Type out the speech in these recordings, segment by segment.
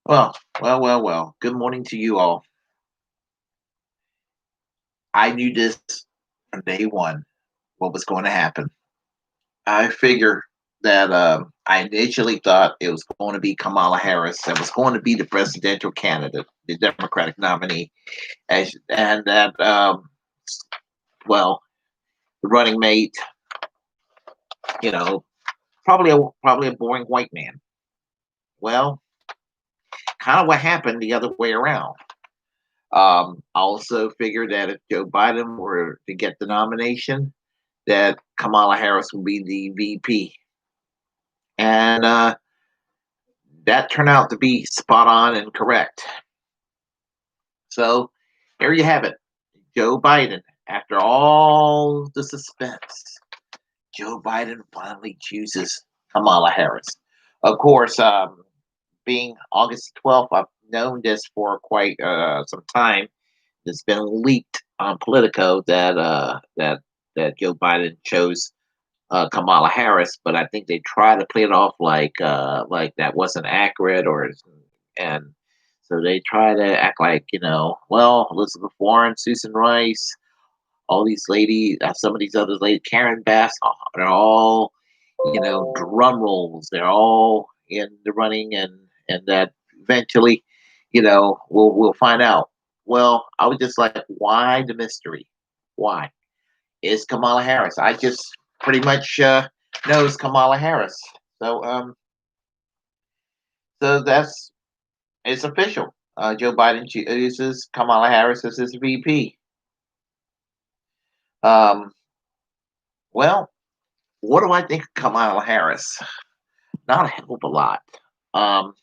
Well. Good morning to you all. I knew this from day one, what was going to happen. I figured that I initially thought it was going to be Kamala Harris that was going to be the presidential candidate, the Democratic nominee, and that, well, the running mate, you know, probably a boring white man. Well, kind of what happened the other way around. I also figured that if Joe Biden were to get the nomination, that Kamala Harris would be the VP. And that turned out to be spot on and correct. So there you have it. Joe Biden, after all the suspense, Joe Biden finally chooses Kamala Harris. Of course, being August 12th, I've known this for quite some time. It's been leaked on Politico that Joe Biden chose Kamala Harris, but I think they try to play it off like that wasn't accurate, and so they try to act like well, Elizabeth Warren, Susan Rice, all these ladies, some of these other ladies, Karen Bass, they're all drum rolls. They're all in the running, and that eventually, we'll find out. Well, I was just like, why the mystery? Why? Is Kamala Harris. I just pretty much knows Kamala Harris. So so that's it's official. Joe Biden chooses Kamala Harris as his VP. Um, well, what do I think of Kamala Harris? Not a hell of a lot. Um,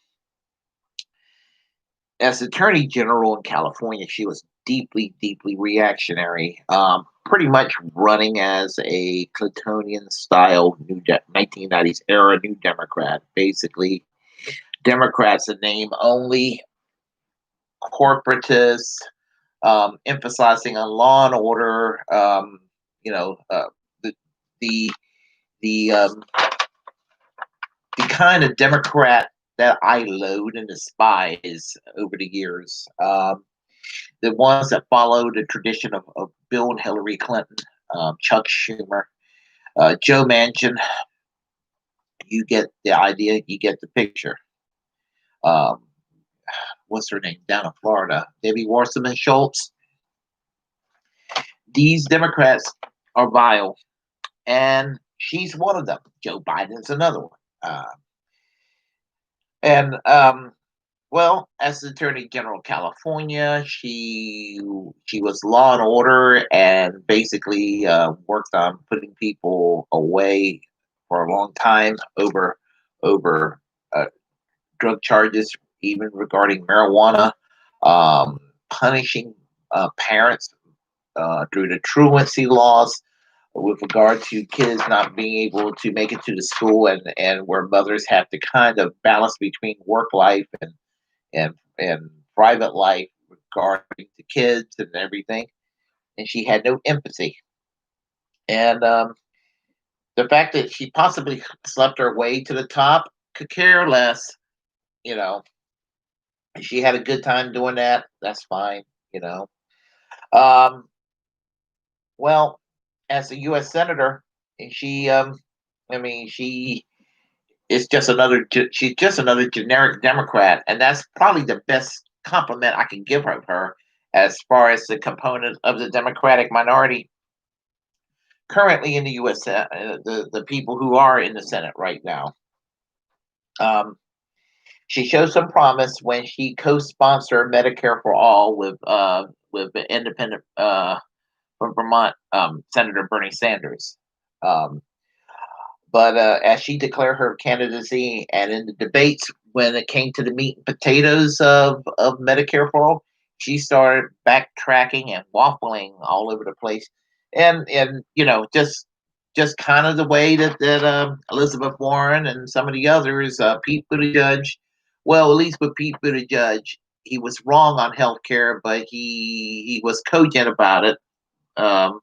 as Attorney General in California, she was deeply, deeply reactionary. Pretty much running as a Clintonian style 1990s era New Democrat. Basically, Democrats in name only, corporatists, emphasizing on law and order. You know, the the the um, the kind of Democrat that I loathe and despise over the years. The ones that follow the tradition of Bill and Hillary Clinton, Chuck Schumer, Joe Manchin. You get the idea. You get the picture. Um, what's her name down in Florida? Debbie Wasserman-Schultz. These Democrats are vile, and she's one of them. Joe Biden's another one. And well, as the Attorney General of California, she was law and order, and basically worked on putting people away for a long time over uh, drug charges, even regarding marijuana, punishing parents through the truancy laws with regard to kids not being able to make it to the school, and where mothers have to kind of balance between work life and private life regarding to kids and everything. And she had no empathy. And the fact that she possibly slept her way to the top, could care less. You know, she had a good time doing that. That's fine. You know. Um, well, as a U.S. senator, she, I mean, she's just another generic Democrat, and that's probably the best compliment I can give her as far as the component of the Democratic minority currently in the U.S. The people who are in the Senate right now. Um, she showed some promise when she co-sponsored Medicare for All with the independent from Vermont Senator Bernie Sanders. Um, but as she declared her candidacy, and in the debates when it came to the meat and potatoes of Medicare for All, she started backtracking and waffling all over the place, and just kind of the way that Elizabeth Warren and some of the others, Pete Buttigieg. Well, at least with Pete Buttigieg, he was wrong on health care, but he was cogent about it. Um,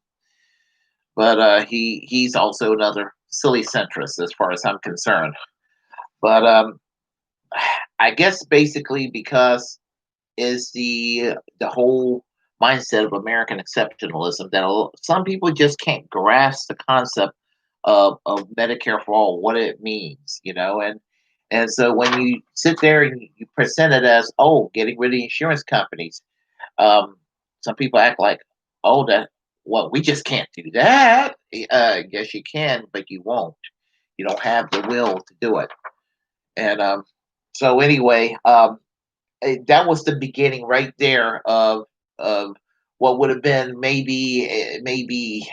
but he's also another silly centrist as far as I'm concerned. But I guess basically because is the whole mindset of American exceptionalism that some people just can't grasp the concept of Medicare for all, what it means, and so when you sit there and you present it as, oh, getting rid of the insurance companies, um, some people act like, oh, that, well, we just can't do that. Yes, you can, but you won't. You don't have the will to do it. And so anyway, that was the beginning right there of what would have been maybe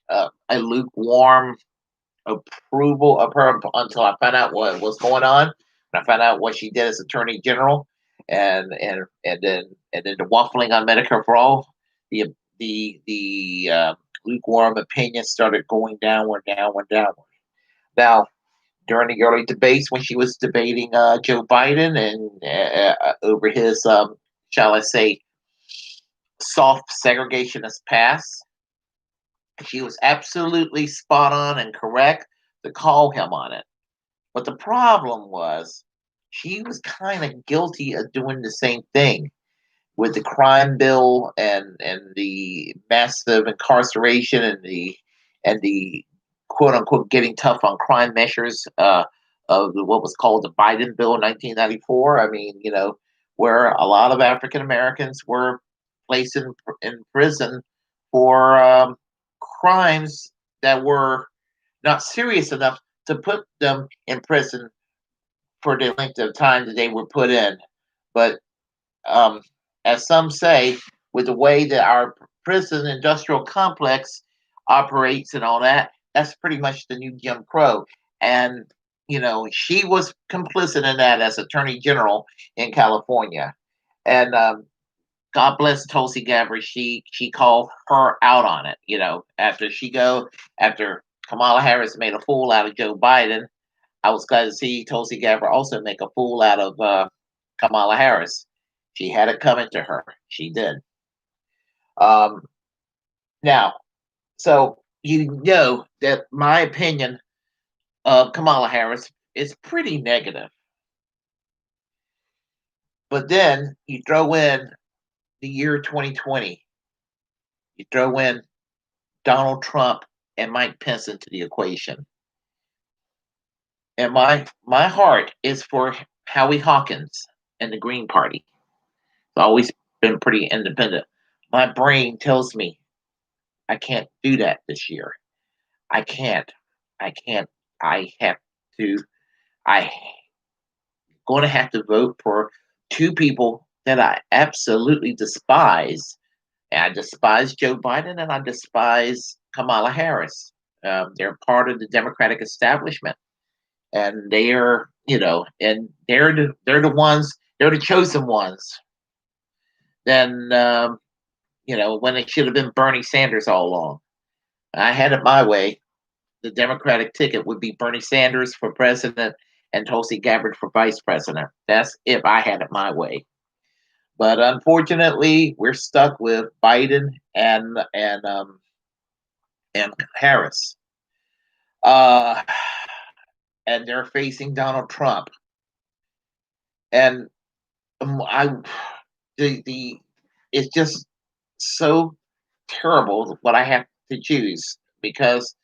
a lukewarm approval of her until I found out what was going on. And I found out what she did as Attorney General, and then the waffling on Medicare for all. The the lukewarm opinion started going downward, downward, downward. Now, during the early debates when she was debating Joe Biden and over his, shall I say, soft segregationist past, she was absolutely spot on and correct to call him on it. But the problem was she was kind of guilty of doing the same thing with the crime bill and the massive incarceration and the quote unquote getting tough on crime measures of what was called the Biden bill in 1994. I mean, where a lot of African Americans were placed in prison for crimes that were not serious enough to put them in prison for the length of time that they were put in. But um, as some say, with the way that our prison industrial complex operates and all that, that's pretty much the new Jim Crow. And, she was complicit in that as Attorney General in California. And God bless Tulsi Gabbard. She called her out on it. After Kamala Harris made a fool out of Joe Biden, I was glad to see Tulsi Gabbard also make a fool out of Kamala Harris. She had it coming to her. She did. Um, Now, so you know that my opinion of Kamala Harris is pretty negative. But then you throw in the year 2020, you throw in Donald Trump and Mike Pence into the equation. And my heart is for Howie Hawkins and the Green Party. It's always been pretty independent. My brain tells me I can't do that this year. I can't. I can't. I have to. I going to have to vote for two people that I absolutely despise. And I despise Joe Biden and I despise Kamala Harris. They're part of the Democratic establishment, and they're the ones. They're the chosen ones. Then when it should have been Bernie Sanders all along. I had it my way. The Democratic ticket would be Bernie Sanders for president and Tulsi Gabbard for vice president. That's if I had it my way. But unfortunately, we're stuck with Biden and Harris, uh, and they're facing Donald Trump. And I the it's just so terrible what I have to choose because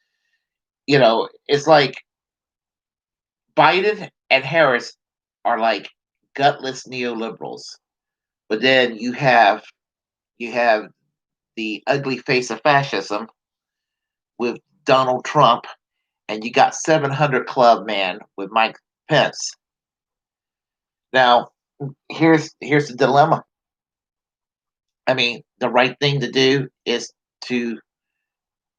it's like Biden and Harris are like gutless neoliberals, but then you have the ugly face of fascism with Donald Trump, and you got 700 Club man with Mike Pence. Now, here's the dilemma. I mean, the right thing to do is to,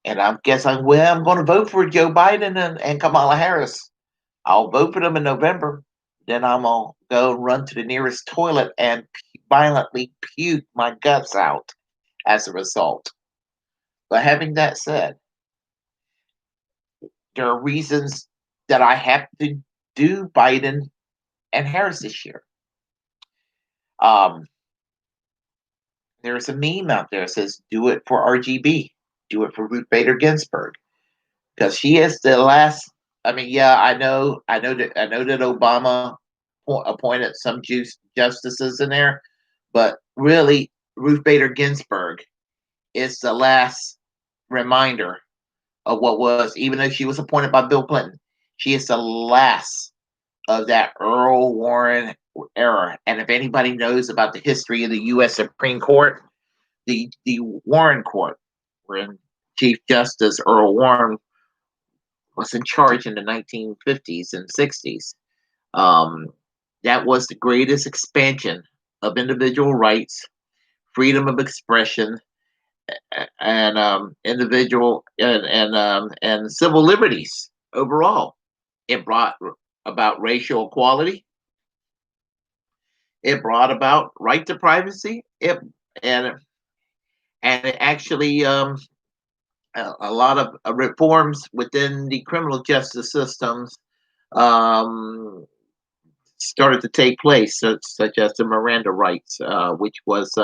and I guess I'm going to vote for Joe Biden and Kamala Harris. I'll vote for them in November. Then I'm gonna go run to the nearest toilet and violently puke my guts out as a result. But having that said, there are reasons that I have to do Biden and Harris this year. Um, there's a meme out there that says, "Do it for RGB, do it for Ruth Bader Ginsburg," because she is the last. I mean, yeah, I know that Obama appointed some justices in there, but really, Ruth Bader Ginsburg is the last reminder of what was, even though she was appointed by Bill Clinton, she is the last of that Earl Warren era. And if anybody knows about the history of the U.S. Supreme Court, the Warren Court, when Chief Justice Earl Warren was in charge in the 1950s and 60s, um, that was the greatest expansion of individual rights, freedom of expression, and individual and civil liberties overall. It brought about racial equality. It brought about right to privacy. And it actually a lot of reforms within the criminal justice systems um, started to take place, such as the Miranda rights, which was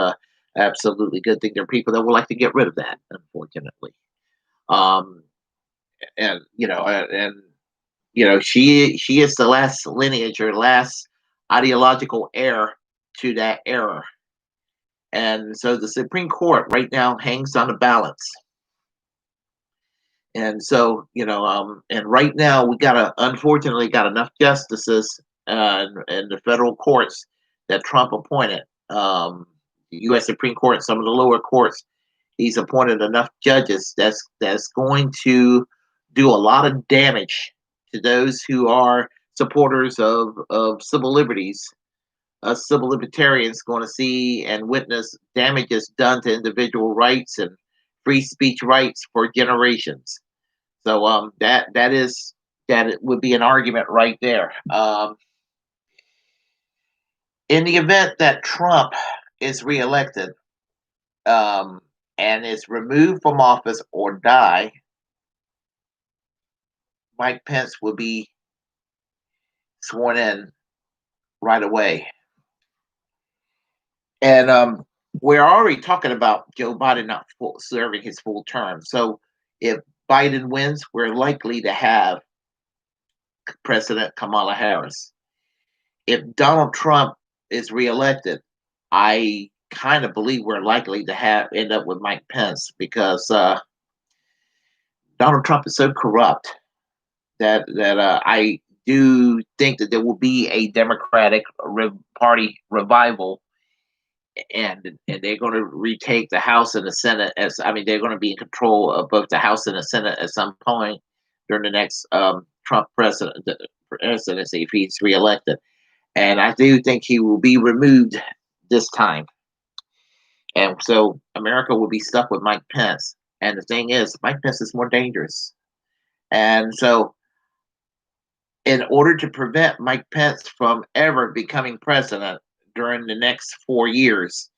absolutely good thing. There are people that would like to get rid of that, unfortunately. Um, and she is the last lineage or last ideological heir to that era. And so the Supreme Court right now hangs on a balance. And so, and right now we unfortunately got enough justices in the federal courts that Trump appointed. The U.S. Supreme Court, some of the lower courts, he's appointed enough judges that's going to do a lot of damage to those who are supporters of civil liberties. Us civil libertarians going to see and witness damages done to individual rights and free speech rights for generations. So that it would be an argument right there. In the event that Trump is reelected and is removed from office or die, Mike Pence will be sworn in right away. And we're already talking about Joe Biden not serving his full term. So if Biden wins, we're likely to have President Kamala Harris. If Donald Trump is reelected, I kind of believe we're likely to end up with Mike Pence because Donald Trump is so corrupt that I do think that there will be a Democratic Party revival, and they're going to retake the House and the Senate. They're going to be in control of both the House and the Senate at some point during the next Trump presidency if he's reelected. And I do think he will be removed this time. And so America will be stuck with Mike Pence. And the thing is, Mike Pence is more dangerous. And so, in order to prevent Mike Pence from ever becoming president during the next 4 years,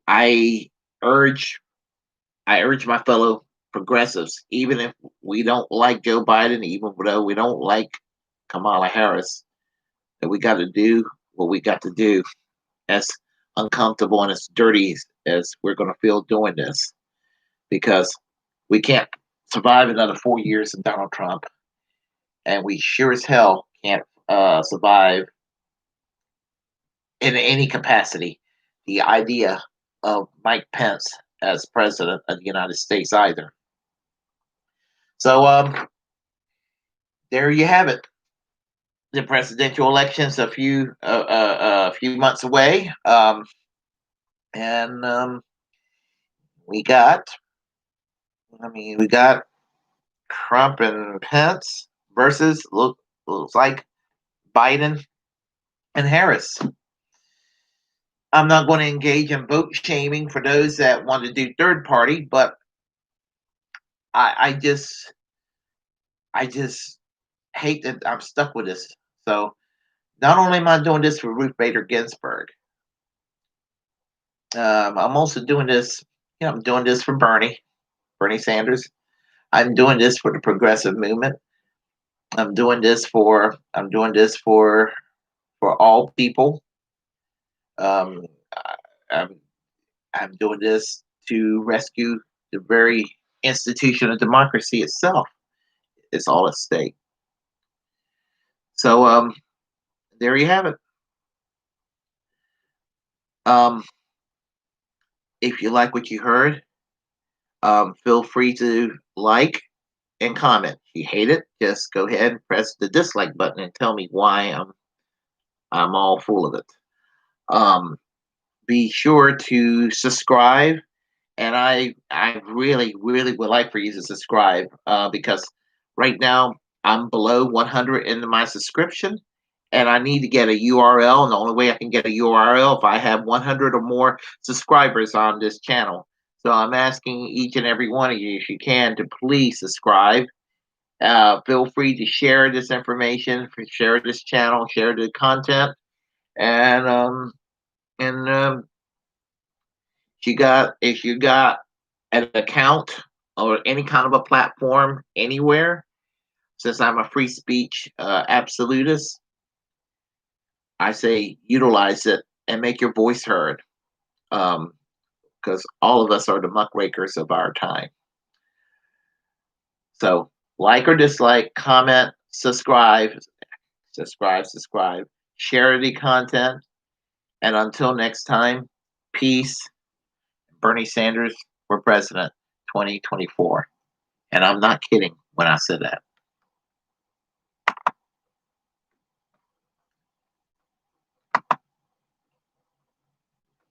I urge my fellow progressives, even if we don't like Joe Biden, even though we don't like Kamala Harris, that we got to do what we got to do, as uncomfortable and as dirty as we're going to feel doing this, because we can't survive another 4 years of Donald Trump, and we sure as hell can't survive in any capacity the idea of Mike Pence as president of the United States either. So there you have it. The presidential election's a few months away, and we got Trump and Pence versus looks like Biden and Harris. I'm not going to engage in vote shaming for those that want to do third party, but I just hate that I'm stuck with this. So not only am I doing this for Ruth Bader Ginsburg, I'm also doing this. I'm doing this for Bernie Sanders. I'm doing this for the progressive movement. I'm doing this for all people. Um, I'm I'm doing this to rescue the very institution of democracy itself. It's all at stake. So there you have it. Um, if you like what you heard, feel free to like and comment. If you hate it, just go ahead and press the dislike button and tell me why I'm all full of it. Um, be sure to subscribe, and I really would like for you to subscribe because right now I'm below 100 in my subscription, and I need to get a URL. And the only way I can get a URL if I have 100 or more subscribers on this channel. So I'm asking each and every one of you, if you can, to please subscribe. Feel free to share this information, share this channel, share the content, and if you got an account or any kind of a platform anywhere, since I'm a free speech absolutist, I say utilize it and make your voice heard. Because all of us are the muckrakers of our time. So like or dislike, comment, subscribe, share the content, and until next time, peace. Bernie Sanders for president 2024. And I'm not kidding when I said that.